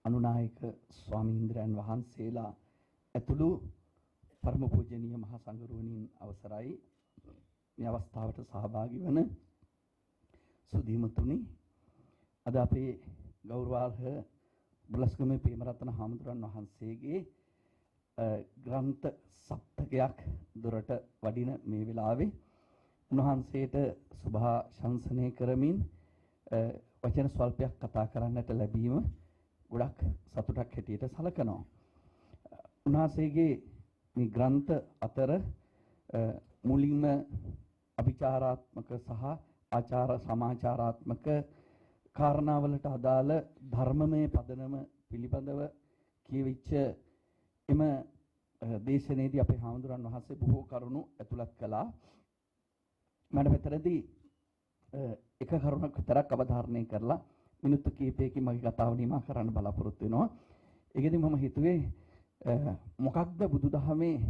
අනුනායක ස්වාමීන්ද්‍රයන් වහන්සේලා ඇතුළු පරම පූජනීය මහා සංඝරුවනින් අවසරයි මේ අවස්ථාවට සහභාගී වන සුදීමතුනි අද අපේ ගෞරවාර්හ බුලස්ගමේ ප්‍රේමරත්න හාමුදුරන් වහන්සේගේ ග්‍රන්ථ සප්තකයක් දොරට වඩින මේ වෙලාවේ උන්වහන්සේට සුභාශංසනය කරමින් වචන ස්වල්පයක් කතා කරන්නට ලැබීම ගොඩක් සතුටක් හැටියට සලකනවා. උන්වහන්සේගේ මේ ග්‍රන්ථ අතර මුලින්ම අභිචාරාත්මක සහ ආචාර සමාචාරාත්මක කාරණාවලට අදාළ ධර්මමය පදනම පිළිබඳව කියවිච්ච එම දේශනයේදී අපේ හාමුදුරන් වහන්සේ බොහෝ කරුණු ඇතුළත් කළා. මම මෙතනදී එක කරුණක් විතරක් අවධාරණය කරලා මිනිත්තු කිහිපයකින් මගේ කතාව නිමා කරන්න බලාපොරොත්තු වෙනවා. ඒකෙදි මම හිතුවේ මොකක්ද බුදුදහමේ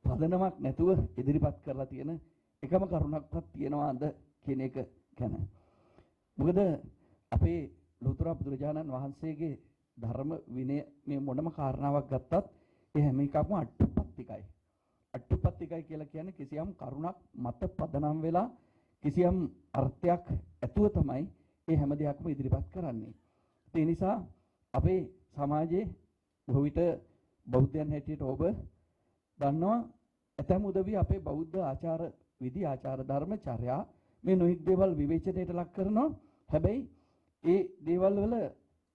පදනමක් නැතුව ඉදිරිපත් කරලා තියෙන එකම කරුණක්වත් තියනවාද කියන එක ගැන. මොකද අපේ ලෝතර බුදුරජාණන් වහන්සේගේ ධර්ම විනය මේ මොනම කාරණාවක් ගත්තත් ඒ හැම එකක්ම අට්ඨපත්තිකයි. අට්ඨපත්තිකයි කියලා කියන්නේ කිසියම් කරුණක් මත පදනම් වෙලා කිසියම් අර්ථයක් ඇතුව තමයි ඒ හැම දෙයක්ම ඉදිරිපත් කරන්නේ. ඒ නිසා අපේ සමාජයේ බොහෝ විට බෞද්ධයන් හැටියට ඔබ දන්නවා ඇතැම් උදවිය අපේ බෞද්ධ ආචාර විදි ආචාර ධර්ම චර්යා මේ නොයෙක් දේවල් විවේචනයට ලක් කරනවා. හැබැයි ඒ දේවල් වල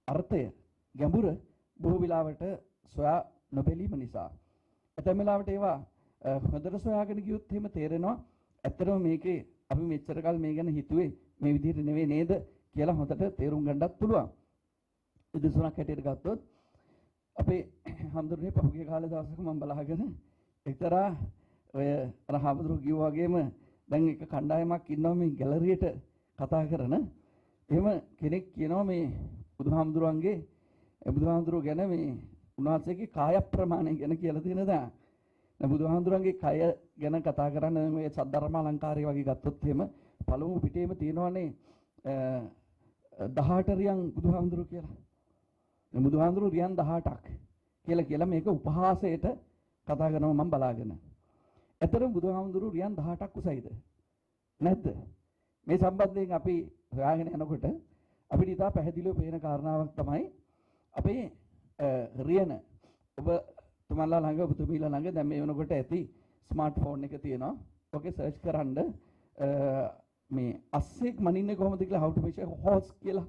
අර්ථය ගැඹුර බොහෝ වෙලාවට සොයා නොබැලීම නිසා ඇතැම් වෙලාවට ඒවා හොඳට සොයාගෙන ගියොත් එහෙම තේරෙනවා ඇත්තටම මේකේ අපි මෙච්චර කල් මේ ගැන හිතුවේ මේ විදිහට නෙවෙයි නේද කියලා හොඳට තේරුම් ගන්නත් පුළුවන්. ඉදිරිසුණක් හැටියට ගත්තොත් අපේ හම්දුරනේ පහුගිය කාලේ දවසක මම බලාගෙන එක්තරා ඔය අර හම්දුරු කිව්වා වගේම දැන් එක කණ්ඩායමක් ඉන්නවා මේ ගැලරියට කතා කරන. එහෙම කෙනෙක් කියනවා මේ බුදුහාමුදුරුවෝ ගැන මේ උන්වහන්සේගේ කාය ප්‍රමාණය ගැන කියලා තියෙන දා. දැන් බුදුහාමුදුරන්ගේ කය ගැන කතා කරන්න මේ සද්ධර්ම අලංකාරය වගේ ගත්තොත් එහෙම පළමු පිටේම තියෙනවානේ 18 රියන් බුදුහාමුදුරු කියලා. මේ බුදුහාමුදුරු රියන් 18ක් කියලා මේක උපහාසයට කතා කරනවා මම බලාගෙන. ඇත්තටම බුදුහාමුදුරු රියන් 18ක් උසයිද? නැද්ද? මේ සම්බන්ධයෙන් අපි හොයාගෙන යනකොට අපිට ඉතා පැහැදිලිව පේන කාරණාවක් තමයි අපේ රියන ඔබ තුමන්ලා ළඟ ඔබතුමීලා ළඟ දැන් මේ වෙනකොට ඇති ස්මාර්ට්ෆෝන් එක තියෙනවා. ඔකේ සර්ච් කරන්න මේ අස්සෙක් මනින්නේ කොහොමද කියලා how to measure horse කියලා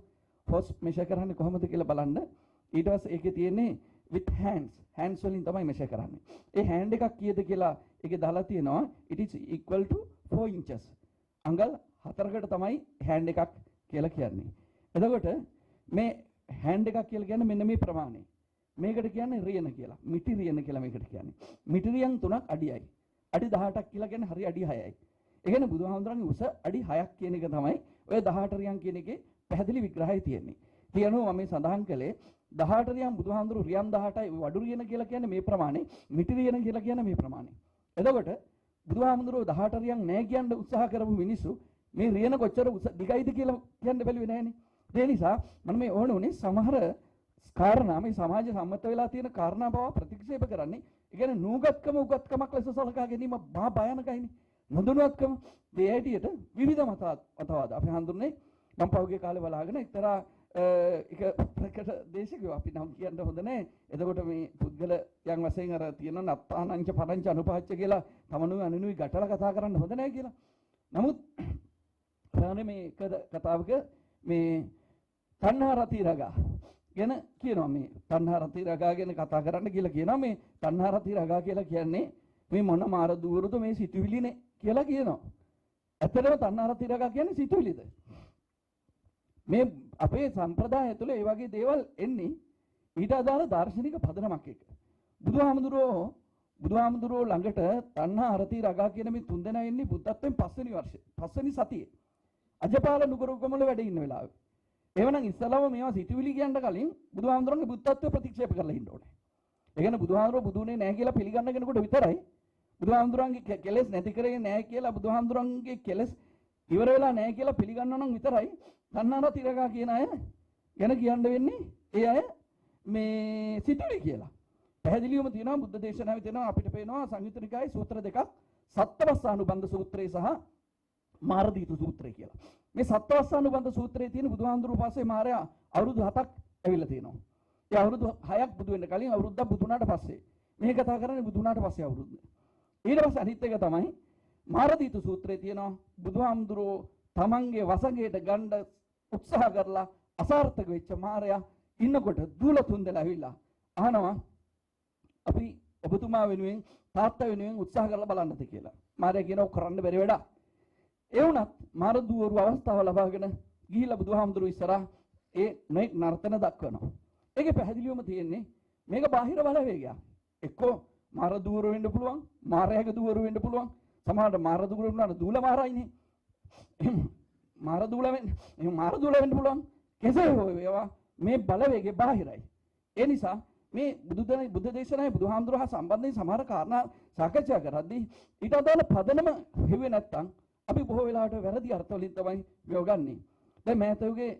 horse measure කරන්නේ කොහොමද කියලා බලන්න. ඊට පස්සේ ඒකේ තියෙන්නේ with hands වලින් තමයි measure කරන්නේ. ඒ hand එකක් කීයද කියලා ඒකේ දාලා තියෙනවා it is equal to 4 inches. අඟල් 4කට තමයි hand එකක් කියලා කියන්නේ. එතකොට මේ hand එකක් කියලා කියන්නේ මෙන්න මේ ප්‍රමාණය. මේකට කියන්නේ රියන කියලා. මිටි රියන කියලා මේකට කියන්නේ. මිටි රියන් 3ක් අඩියයි. අඩි 18ක් කියලා කියන්නේ හරි අඩි 6යි. ඒ කියන්නේ බුදුහාමුදුරන්ගේ උස අඩි 6ක් කියන එක තමයි ඔය 18 රියන් කියන එකේ පැහැදිලි විග්‍රහය තියෙන්නේ. කියනවා මම මේ සඳහන් කළේ 18 රියන් බුදුහාමුදුරු රියන් 18යි වඩු රියන කියලා කියන්නේ මේ ප්‍රමාණය. මිටි රියන කියලා කියන්නේ මේ ප්‍රමාණය. එතකොට බුදුහාමුදුරු 18 රියන් නැහැ කියන්න උත්සාහ කරපු මිනිස්සු මේ රියන කොච්චර දිගයිද කියලා කියන්න බැලුවේ නැහනේ. ඒ නිසා මම මේ ඕනුනේ සමහර කාරණා මේ සමාජ සම්මත වෙලා තියෙන කාරණා බව ප්‍රතික්ෂේප කරන්නේ. ඒ කියන්නේ නූගත්කම උගත්කමක් ලෙස සලකා ගැනීම මහා භයානකයිනේ. නොදැනුවත්කම මේ ඇටියට විවිධ මතවාද අපි හඳුන්නේ. මම පහුගිය කාලේ බලාගෙන එක්තරා එක ප්‍රකට දේශකයෝ අපි නම් කියන්න හොඳ නැහැ. එතකොට මේ පුද්ගලයන් වශයෙන් අර තියෙන නත්තානංච පරංච අනුපහච්ච කියලා තමනුයි අනුනුයි ගැටලා කතා කරන්න හොඳ නැහැ කියලා. නමුත් ප්‍රාණේ මේ කතාවක මේ තණ්හා රති රගා ගැන කියනවා. මේ තණ්හා රති රගා ගැන කතා කරන්න කියලා කියනවා. මේ තණ්හා රති රගා කියලා කියන්නේ මේ මොන මාර දුවරුද මේ සිතුවිලිනේ කියලා කියනවා. ඇත්තටම තණ්හා රති රගා කියන්නේ සිතුවිලිද? මේ අපේ සම්ප්‍රදාය තුළ ඒ වගේ දේවල් එන්නේ ඊට අදාළ දාර්ශනික පදනමක් එක්ක. බුදුහාමුදුරුවෝ ළඟට තණ්හා රති රගා කියන මේ තුන්දෙනා එන්නේ බුද්ධත්වයෙන් පස්වෙනි සතියේ. අජපාල නුගරුගමල වැඩ ඉන්න වෙලාවේ. එවනම් ඉස්සලාම මේවා සිතුවිලි කියන්න කලින් බුදුහාමුදුරන්ගේ බුද්ධත්වය ප්‍රතික්ෂේප කරලා ඉන්න ඕනේ. ඒ කියන්නේ බුදුහාමුදුරුවෝ බුදුනේ නැහැ කියලා පිළිගන්න කෙනෙකුට විතරයි බුදුහාමුදුරන්ගේ කෙලෙස් නැති කරේ නැහැ කියලා බුදුහාමුදුරන්ගේ කෙලෙස් ඉවර වෙලා නැහැ කියලා පිළිගන්නවා නම් විතරයි තණ්හා රති රගා කියන අය ගැන කියන්න වෙන්නේ. ඒ අය මේ සිතුවිලි කියලා. පැහැදිලිවම තියෙනවා බුද්ධ දේශනාවේ තියෙනවා අපිට පේනවා සංයුත්ත නිකායේ සූත්‍ර දෙකක් සත්වස්සානුබන්ධ සූත්‍රය සහ මාරදීතු සූත්‍රය කියලා. මේ සත්වස්සානුබන්ධ සූත්‍රයේ තියෙන බුදුහාමුදුරුවෝ පස්සේ මාරයා අවුරුදු 7ක් ඇවිල්ලා තියෙනවා. ඒ අවුරුදු 6ක් බුදු වෙන්න කලින් අවුරුද්දක් බුදු වුණාට පස්සේ. මේ කතා කරන්නේ බුදු වුණාට පස්සේ අවුරුද්ද. ඊට පස්සේ අනිත් එක තමයි මාරදීතු සූත්‍රයේ තියෙනවා බුදුහාමුදුරුවෝ තමන්ගේ වසඟයට ගන්න උත්සාහ කරලා අසාර්ථක වෙච්ච මාරයා ඉන්නකොට දූල තුන්දෙලා ඇවිල්ලා අහනවා අපි ඔබතුමා වෙනුවෙන් තාත්තා වෙනුවෙන් උත්සාහ කරලා බලන්නද කියලා. මාරයා කියනවා කරන්න බැරි වැඩක්. ඒ වුණත් මාර දුවරු අවස්ථාව ලබාගෙන ගිහිල්ලා බුදුහාමුදුරුවෝ ඉස්සරහා ඒ නොඑක් නර්තන දක්වනවා. ඒකේ පැහැදිලිවම තියෙන්නේ මේක බාහිර බලවේගයක්. එක්කෝ මාර දුවරු වෙන්න පුළුවන්, මාරයාගේ දුවරු වෙන්න පුළුවන්. සමහරවිට මාර දුවරු වුණාට දූල මාරයිනේ. මාර දූල වෙන්න පුළුවන්. කෙසේ හෝ වේවා මේ බලවේගය බාහිරයි. ඒ නිසා මේ බුද්ධ දේශනාවේ බුදුහාමුදුරුවෝ හා සම්බන්ධයෙන් සමහර කාරණා සාකච්ඡා කරද්දී ඊට අදාළ පදනම හෙව්වේ නැත්තම් අපි බොහෝ වෙලාවට වැරදි අර්ථ වලින් තමයි මේව ගන්නෙ. දැන් මෑතකගේ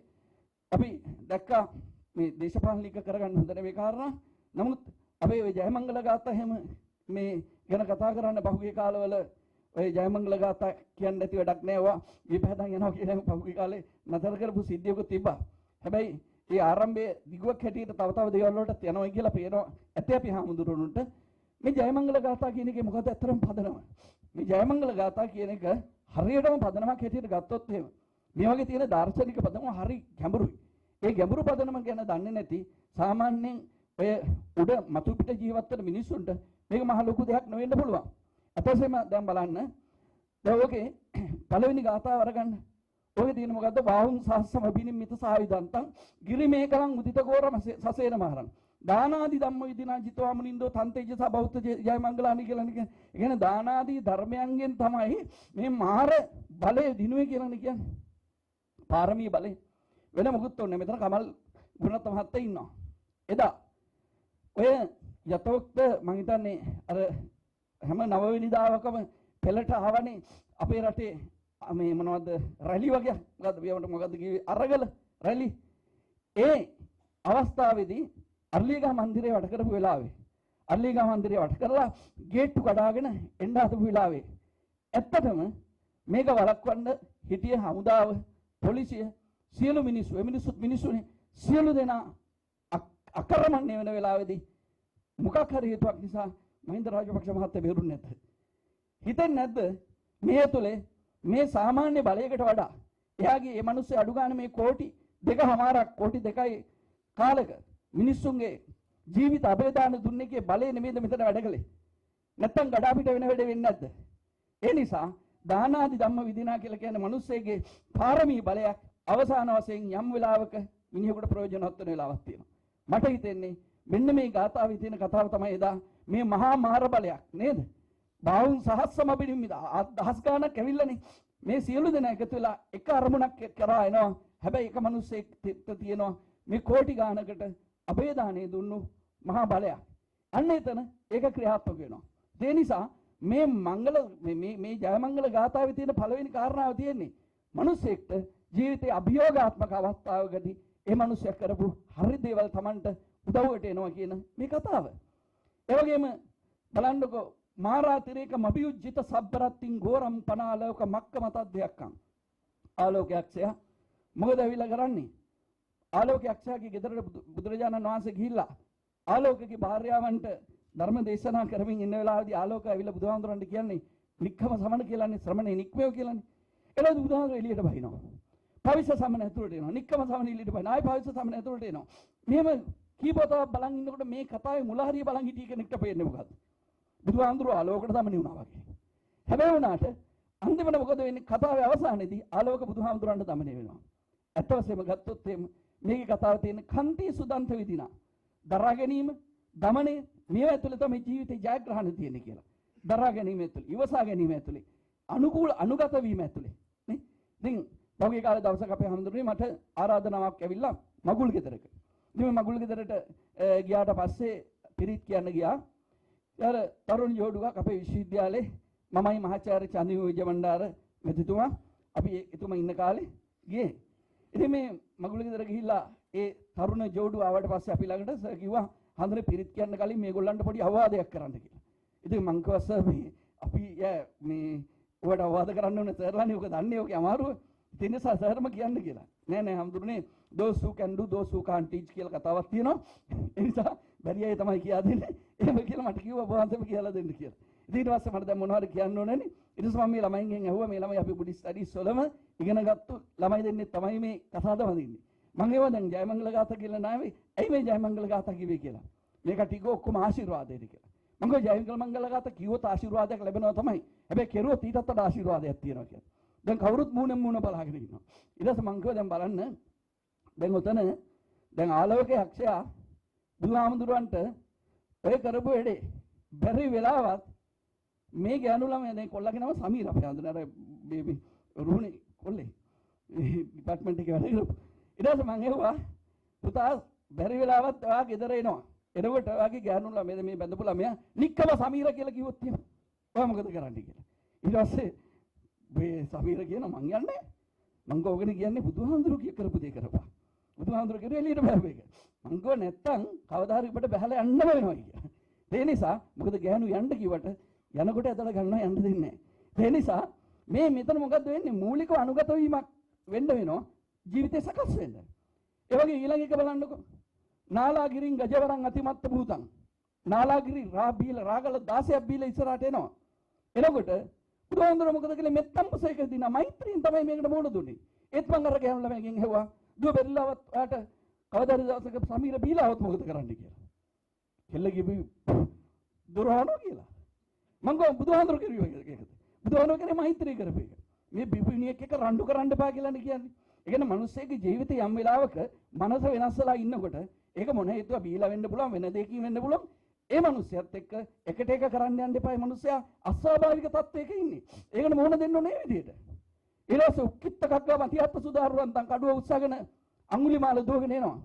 අපි දැක්කා මේ දේශපාලනික කරගන්න හොඳ නෙවෙයි කාරණා. නමුත් අපි ওই ජයමංගල ගාථා හැම මේ ගැන කතා කරන්න පහුගිය කාලවල ඔය ජයමංගල ගාථා කියන්නේ නැති වැඩක් නෑ. ඒවා විපහදන් යනවා කියන පහුගිය කාලේ නතර කරපු සිද්ධියකුත් තිබ්බා. හැබැයි ඒ ආරම්භයේ දිගුවක් හැටියට තව තව දේවල් වලට යනවා කියලා පේනවා. ඇත්තේ අපි හාමුදුරුවන්ට මේ ජයමංගල ගාථා කියන එකේ මොකද ඇත්තටම පදනම? මේ ජයමංගල ගාථා කියන එක හරියටම පදනමක් හැටියට ගත්තොත් එහෙම මේ වගේ තියෙන දාර්ශනික පදනම හරි ගැඹුරුයි. ඒ ගැඹුරු පදනම ගැන දන්නේ නැති සාමාන්‍යයෙන් ඔය උඩ මතු පිට ජීවත් වෙන මිනිස්සුන්ට මේක මහ ලොකු දෙයක් නෙවෙන්න පුළුවන්. අතසෙම දැන් බලන්න. දැන් ඔකේ පළවෙනි ගාථාව අරගන්න. ඔකේ තියෙන මොකද්ද? බාහුං සහස්සම බිනිමිත සාවිදන්තං ගිරිමේකලං උදිත ගෝරම සසේන මහරං. දානාදී ධම්ම විදිනා ජිතවා මුනින්දෝ තන්තේජස බෞද්ධ ජයමංගලානි කියලා කියන්නේ. ඒ කියන්නේ දානාදී ධර්මයන්ගෙන් තමයි මේ මාර බලය දිනුවේ කියලා කියන්නේ. පාරමී බලය. වෙන මොකුත් ඕනේ. මෙතන කමල් ගුණත් මහත්තයා ඉන්නවා. එදා ඔය යතෝක්ත මං හිතන්නේ අර හැම නවවෙනිදාවකම පෙළට ආවනේ අපේ රටේ මේ මොනවද රැලි වගේ මොකද්ද කිව්වේ අරගල රැලි. ඒ අවස්ථාවේදී අර්ලිගහ මන්දිරේ වට කරපු වෙලාවේ අර්ලිගහ මන්දිරේ වට කරලා ගේට්ටු කඩාගෙන එන්න හදපු වෙලාවේ ඇත්තටම මේක වළක්වන්න හිටියේ හමුදාව පොලිසිය සියලු මිනිස්සුනේ සියලු දෙනා අකරමණ්‍ය වෙන වෙලාවේදී මොකක් හරි හේතුවක් නිසා මහින්ද රාජපක්ෂ මහත්තයා බේරුන්නේ නැද්ද? හිතෙන්නේ නැද්ද මේ තුලේ මේ සාමාන්‍ය බලයකට වඩා එයාගේ මේ මිනිස්සු අඩු ගන්න මේ කෝටි 2.5ක් කෝටි 2යි කාලෙක මිනිස්සුන්ගේ ජීවිත අබේදාන දුන්නේකේ බලය නෙමෙයිද මෙතන වැඩ කළේ? නැත්තම් ගඩා පිට වෙන වැඩ වෙන්නේ නැද්ද? ඒ නිසා දානාදි ධම්ම විදිනා කියලා කියන්නේ මිනිස්සෙගේ පාරමී බලයක් අවසාන වශයෙන් යම් වෙලාවක මිනිහෙකුට ප්‍රයෝජනවත් වෙන වෙලාවක් තියෙනවා. මට හිතෙන්නේ මෙන්න මේ ගාථාවේ තියෙන කතාව තමයි එදා මේ මහා මාර බලයක් නේද? බාහුන් සහස්සම බිනිමිත දහස් ගාණක් ඇවිල්ලානේ. මේ සියලු දෙනා එකතු වෙලා එක අරමුණක් කරා එනවා. හැබැයි එක මිනිස්සෙක් තියෙනවා මේ කෝටි ගාණකට අබේදානේ දුන්නු මහා බලයක්. අන්න එතන ඒක ක්‍රියාත්මක වෙනවා. ඒ නිසා මේ මේ ජයමංගල ගාථාවේ තියෙන පළවෙනි කාරණාව තියෙන්නේ මිනිස්සෙක්ට ජීවිතයේ අභියෝගාත්මක අවස්ථාවකදී ඒ මිනිස්සයා කරපු හරි දේවල් Tamanට උදව්වට එනවා කියන මේ කතාව. ඒ වගේම බලන්නකෝ මාරාතිරේක මබියුජ්ජිත සබ්බරත්තින් ගෝරම් පනාලෝක මක්කමතද්දයක්කම්. ආලෝකයක්ෂය මොකද ඇවිල්ලා කරන්නේ? ආලෝකයක්ෂයාගේ ගෙදරට බුදුරජාණන් වහන්සේ ගිහිල්ලා ආලෝකගේ භාර්යාවන්ට ධර්ම දේශනා කරමින් ඉන්න වෙලාවේදී ආලෝක ඇවිල්ලා බුදුහාමුදුරන්ට කියන්නේ නික්කම සමන කියලානේ ශ්‍රමණේ නික්මයෝ කියලානේ. එළද බුදුහාමුදුර එළියට බහිනවා. පවිස සමන ඇතුළට එනවා. නික්කම සමන එළියට බහිනවා. ආයි පවිස සමන ඇතුළට එනවා. මෙහෙම කීපතාවක් බලන් ඉන්නකොට මේ කතාවේ මුල හරිය බලන් හිටිය කෙනෙක්ට පේන්නේ මොකද්ද? බුදුහාමුදුර ආලෝකයට සමන වුණා වගේ. හැබැයි වුණාට අන්තිමට මොකද වෙන්නේ? කතාවේ අවසානයේදී ආලෝක බුදුහාමුදුරන්ට දමනය වෙනවා. ඇත්ත වශයෙන්ම ගත්තොත් මේකේ කතාව තියෙන කන්ති සුදන්ත විදිනා. දරා ගැනීම, දමනය මේ ඇතුළේ තමයි ජීවිතේ ජයග්‍රහණ තියෙන්නේ කියලා. දරා ගැනීම ඇතුළේ, ඉවසා ගැනීම ඇතුළේ, අනුගත වීම ඇතුළේ. නේ? ඉතින් පහුගිය කාලේ දවසක් අපේ හැමදෙරේ මට ආරාධනාවක් ඇවිල්ලා මගුල් ගෙදරක. ඉතින් මේ මගුල් ගෙදරට ගියාට පස්සේ පිරිත් කියන්න ගියා. යාර තරුණ යෝඩුවක් අපේ විශ්වවිද්‍යාලේ මමයි මහාචාර්ය චන්දිමු විජයමණ්ඩාර මෙතුමා අපි එතුමා ඉන්න කාලේ ගියේ. ඉතින් මේ මගුල් ගෙදර ගිහිල්ලා ඒ තරුණ ජෝඩුව ආවට පස්සේ අපි ළඟට සර් කිව්වා හඳුනේ පිරිත් කියන්න කලින් මේගොල්ලන්ට පොඩි අවවාදයක් කරන්න කියලා. ඉතින් මං කිව්වා සර් මේ අපි මේ ඔයාලට අවවාද කරන්න ඕනේ සර්ලානේ ඔක දන්නේ ඔකේ අමාරුව. ඉතින් ඒ සර්ම කියන්න කියලා. නෑ නෑ හඳුනේ those who can do those who can't teach කියලා කතාවක් තියෙනවා. ඒ නිසා බැරි අය තමයි කියා දෙන්නේ. එහෙම කියලා මට කිව්වා බෝවන්තම කියලා දෙන්න කියලා. ඊට පස්සේ මට දැන් මොනවද කියන්න ඕනේනේ. ඊට පස්සේ මම මේ ළමයින්ගෙන් ඇහුවා මේ ළමයි අපි බුද්ධි ස්ටඩීස් වලම ඉගෙනගත්තු ළමයි දෙන්නේ තමයි මේ කතාවද වදින්නේ. මම ඒවා දැන් ජයමංගල ගාථා කියලා නාවේ. ඇයි මේ ජයමංගල ගාථා කිව්වේ කියලා. මේක ටික ඔක්කොම ආශිර්වාදයට කියලා. මම කිව්වා ජයමංගල ගාථා කිව්වොත් ආශිර්වාදයක් ලැබෙනවා තමයි. හැබැයි කෙරුවොත් ඊටත් වඩා ආශිර්වාදයක් තියෙනවා කියලා. දැන් කවුරුත් මූණ බලාගෙන ඉන්නවා. ඊට පස්සේ මම කිව්වා දැන් බලන්න දැන් උතන දැන් ආලෝකයේ අක්ෂයා බුදුහාමුදුරන්ට ඔය කරපු වැඩේ බැරි වෙලාවත් මේ ගෑනු ළමයා දැන් කොල්ලගේ නම සමීර අපේ හඳුනන අර බේබි රුහුණේ කොල්ලේ ඩිපාර්ට්මන්ට් එකේ වැඩ කරපු. ඊට පස්සේ මම ඇහුවා පුතා බැරි වෙලාවත් ඔයා ගෙදර එනවා. එනකොට ඔයාගේ ගෑනු ළමයා මේ බඳපු ළමයා නික්කම සමීර කියලා කිව්වොත් එහෙම. ඔයා මොකද කරන්නේ කියලා. ඊට පස්සේ මේ සමීර කියනවා මං යන්නේ. මං ගෝගෙන කියන්නේ බුදුහාමුදුරු කරපු දේ කරපුවා. බුදුහාමුදුරු කිව්වේ එළියට බහැව එක. මං ගෝ නැත්තම් කවදා හරි ඔබට බහැලා යන්න වෙනවා කියලා. ඒ නිසා මොකද ගෑනු යන්න කිව්වට යනකොට ඇදලා ගන්නවා යන්න දෙන්නේ නැහැ. ඒ නිසා මේ මෙතන මොකද්ද වෙන්නේ? මූලිකව අනුගත වීමක් වෙන්න වෙනවා ජීවිතේ සකස් වෙන්න. ඒ වගේ ඊළඟ එක බලන්නකො. නාලාගිරින් ගජවරන් අතිමත්ත භූතං. නාලාගිරි රාගල 16ක් බීලා ඉස්සරහට එනවා. එනකොට බුදුහාමුදුරුවෝ මොකද කළේ? මෙත්තම්පසේක දිනා මෛත්‍රියෙන් තමයි මේකට මොන දුන්නේ. ඒත් මං අර ගෑනු ළමයිගෙන් ඇහුවා දුව බෙල්ලවත් ඔයාට කවදා හරි දවසක සමීර බීලාවත් මොකද කරන්නේ කියලා. කෙල්ල කිව්වි දුරවනවා කියලා. මං ගෝ බුදුහාමුදුරුවෝ කිව්වා ඒකද? බුදුහාමුදුරුවෝ කියන්නේ මෛත්‍රී කරපේක. මේ බිපිනියක් එක රණ්ඩු කරන්න එපා කියලානේ කියන්නේ. ඒ කියන්නේ මිනිස්සෙගේ ජීවිතේ යම් වෙලාවක මනස වෙනස් වෙලා ඉන්නකොට ඒක මොන හේතුව බීලා වෙන්න පුළුවන් වෙන දෙයකින් වෙන්න පුළුවන්. ඒ මිනිස්සයත් එක්ක එකට එක කරන්න යන්න එපා. මේ මිනිස්සයා අස්වාභාවික තත්වයක ඉන්නේ. ඒකට මොන දෙන්න ඕනේ මේ විදිහට. ඊළඟ උක්කිට්ටකක් ගාව තියත්ත සුදාරුවන්තන් කඩුව උස්සගෙන අඟුලිමාල දුවගෙන එනවා.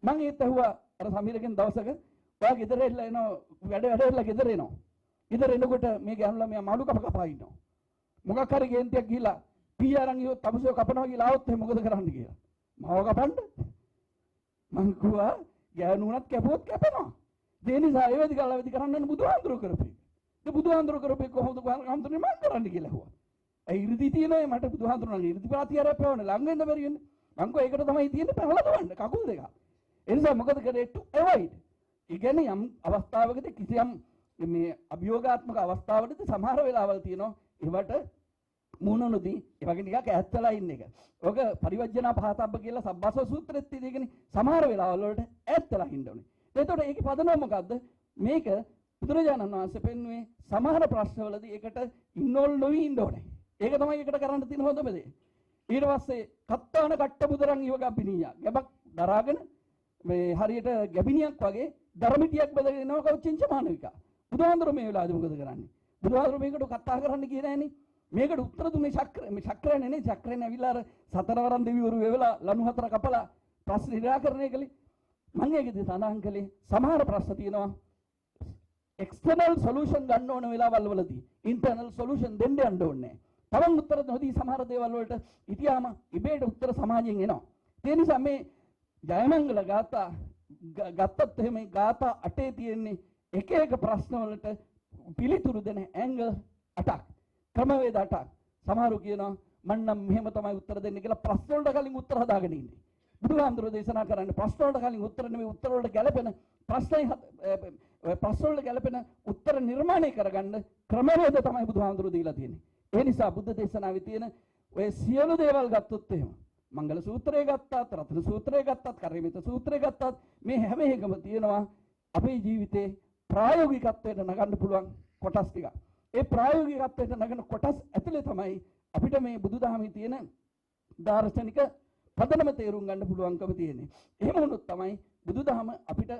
මං ඒත් ඇහුවා අර සමීරගෙන් දවසක ඔයා ගෙදර එල්ල එනවා වැඩ ගෙදර එනවා. ගෙදර එනකොට මේ ගෑනු ළමයා මාළු කපා ඉන්නවා. මොකක් හරි ගේන්තියක් ගිහිලා පී අරන් ඉවොත් තමසෝ කපනවා කියලා ආවොත් එහෙනම් මොකද කරන්න කියලා. මාව කපන්න. මං කිව්වා ගෑනු උනත් කැපුවොත් කැපෙනවා. ඒ නිසා ඒ වැඩි කාලවලදී කරන්න බුදුහාමුදුරුවෝ කරපේ. ඒ බුදුහාමුදුරුවෝ කරපේ කොහොමද හාමුදුරුවෝ මං කරන්න කියලා ඇහුවා. ඒ ඉර්ධි තියෙනවා මට බුදුහාමුදුරුවෝ ඉර්ධි ප්‍රතිආරය පෙවන්න ළඟ වෙන්න බැරි වෙන්නේ. මං කෝ ඒකට තමයි තියෙන්නේ පහළ දවන්න කකුල් දෙක. ඒ නිසා මොකද කරේ to avoid. ඒ කියන්නේ යම් අවස්ථාවකදී කිසියම් මේ අභියෝගාත්මක අවස්ථාවකදී සමහර වෙලාවල් තියෙනවා ඒවට මුණුනුදී ඒ වගේ ටිකක් ඈත්ලා ඉන්න එක. ඔක පරිවර්ජනා පහතබ්බ කියලා සබ්බසෝ සූත්‍රෙත් තියෙන්නේ සමහර වෙලාවල් වලට ඈත්ලා ඉන්න ඕනේ. එතකොට ඒකේ පදනම මොකද්ද? මේක බුදුරජාණන් වහන්සේ පෙන්වුවේ සමහර ප්‍රශ්නවලදී ඒකට ඉන්නෝල් නොවි ඉන්න ඕනේ. ඒක තමයි ඒකට කරන්න තියෙන හොඳම දේ. ඊට පස්සේ කත්තාන කට්ට බුදුරන් ඉවගප්පිනියා. ගැබක් දරාගෙන මේ හරියට ගැබිනියක් වගේ ධර්මිතියක් බදගෙන එනවා කවුචින්ච මානවිකා. බුදුහාමුදුරුවෝ මේ වෙලාවේදී මොකද කරන්නේ? බුදුහාමුදුරුවෝ මේකට කතා කරන්න කියේ නෑනේ. මේකට උත්තර දුන්නේ ශක්‍රයනේ නේ. ශක්‍රයනේ ඇවිල්ලා අර සතරවරන් දෙවිවරු වෙවලා ලනු හතර කපලා ප්‍රශ්න නිරාකරණය කළේ. මම ඒකදී සඳහන් කළේ සමහර ප්‍රශ්න තියෙනවා එක්ස්ටර්නල් සොලියුෂන් ගන්න ඕන වෙලාවල් වලදී ඉන්ටර්නල් සොලියුෂන් දෙන්න යන්න ඕනේ. තමන් උත්තර නොදී සමහර දේවල් වලට ඉතියාම ඉබේට උත්තර සමාජයෙන් එනවා. ඒ නිසා මේ ජයමංගල ගාථා ගත්තත් එහෙම ගාථා 8 තියෙන්නේ එක එක ප්‍රශ්න වලට පිළිතුරු දෙන ඇංගල් 8ක්. ක්‍රමවේද 8ක්. සමහරු කියනවා මම නම් මෙහෙම තමයි උත්තර දෙන්නේ කියලා ප්‍රශ්න වලට කලින් උත්තර හදාගෙන ඉන්නේ. බුදුහාමුදුරුවෝ දේශනා කරන්නේ ප්‍රශ්න වලට කලින් උත්තර නෙමෙයි උත්තර වලට ගැලපෙන ප්‍රශ්න වලට ගැලපෙන උත්තර නිර්මාණය කරගන්න ක්‍රමවේද තමයි බුදුහාමුදුරුවෝ දීලා තියෙන්නේ. ඒ නිසා බුද්ධ දේශනාවේ තියෙන ඔය සියලු දේවල් ගත්තොත් එහෙම මංගල සූත්‍රය ගත්තත් රත්න සූත්‍රය ගත්තත් කර්මිත සූත්‍රය ගත්තත් මේ හැම එකම තියෙනවා අපේ ජීවිතේ ප්‍රායෝගිකත්වයට නගන්න පුළුවන් කොටස් ටික. ඒ ප්‍රායෝගිකත්වයට නගන කොටස් ඇතුලේ තමයි අපිට මේ බුදුදහමේ තියෙන දාර්ශනික පදනම තේරුම් ගන්න පුළුවන්කම තියෙන්නේ. එහෙම වුණොත් තමයි බුදුදහම අපිට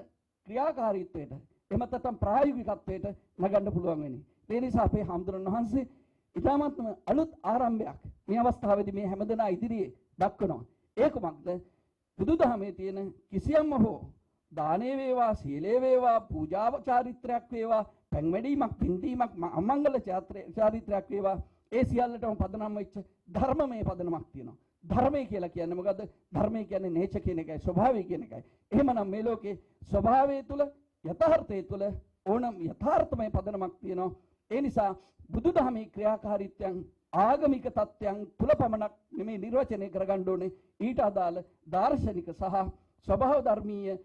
ක්‍රියාකාරීත්වයට එහෙම නැත්නම් ප්‍රායෝගිකත්වයට නගන්න පුළුවන් වෙන්නේ. ඒ නිසා අපේ හාමුදුරන් වහන්සේ ඉතාමත්ම අලුත් ආරම්භයක් මේ අවස්ථාවේදී මේ හැමදෙනා ඉදිරියේ දක්වනවා. ඒ කුමක්ද? බුදුදහමේ තියෙන කිසියම්ම හෝ දානේ වේවා, සීලේ වේවා, පූජාව චාරිත්‍රාක් වේවා, පැන්වැඩීමක්, පින්දීමක්, අමංගල චාරිත්‍රාක් වේවා, ඒ සියල්ලටම පදනම් වෙච්ච ධර්මමය පදනමක් තියෙනවා. ධර්මය කියලා කියන්නේ මොකද්ද? ධර්මය කියන්නේ නේචර් කියන එකයි, ස්වභාවය කියන එකයි. එහෙමනම් මේ ලෝකේ ස්වභාවය තුල, යථාර්ථය තුල ඕනම යථාර්ථමය පදනමක් තියෙනවා. ඒ නිසා බුදුදහමේ ක්‍රියාකාරීත්වයන් ආගමික තත්ත්වයන් තුල පමණක් නෙමෙයි නිර්වචනය කරගන්න ඕනේ. ඊට අදාළ දාර්ශනික සහ ස්වභාව ධර්මීය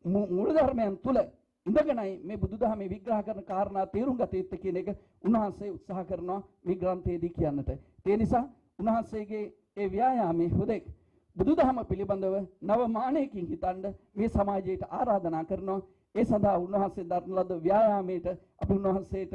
මූල ධර්මයන් තුල ඉඳගෙනයි මේ බුදුදහමේ විග්‍රහ කරන කාරණා තේරුම් ගත යුත්තේ කියන එක උන්වහන්සේ උත්සාහ කරනවා මේ ග්‍රන්ථයේදී කියන්නට. ඒ නිසා උන්වහන්සේගේ ඒ ව්‍යායාමයේ හුදෙක් බුදුදහම පිළිබඳව නව මානයකින් හිතන්න මේ සමාජයට ආරාධනා කරනවා. ඒ සඳහා උන්වහන්සේ දරන ලද ව්‍යායාමයට අපි උන්වහන්සේට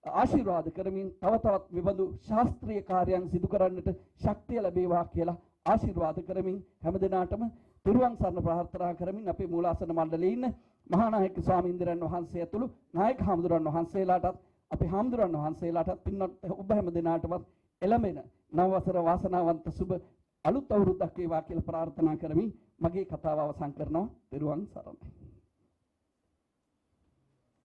ආශිර්වාද කරමින් තව තවත් මෙබඳු ශාස්ත්‍රීය කාර්යයන් සිදු කරන්නට ශක්තිය ලැබේවා කියලා ආශිර්වාද කරමින් හැමදෙනාටම තුරුවන් සරණ ප්‍රාර්ථනා කරමින් අපේ මූලාසන මණ්ඩලයේ ඉන්න මහානායක ස්වාමීන්ද්‍රයන් වහන්සේ ඇතුළු නායක හාමුදුරන් වහන්සේලාටත් අපේ හාමුදුරන් වහන්සේලාටත් පින්වත් ඔබ හැමදෙනාටම එළඹෙන නව වසර වාසනාවන්ත සුබ අලුත් අවුරුද්දක් වේවා කියලා ප්‍රාර්ථනා කරමින් මගේ කතාව අවසන් කරනවා. තුරුවන් සරණයි.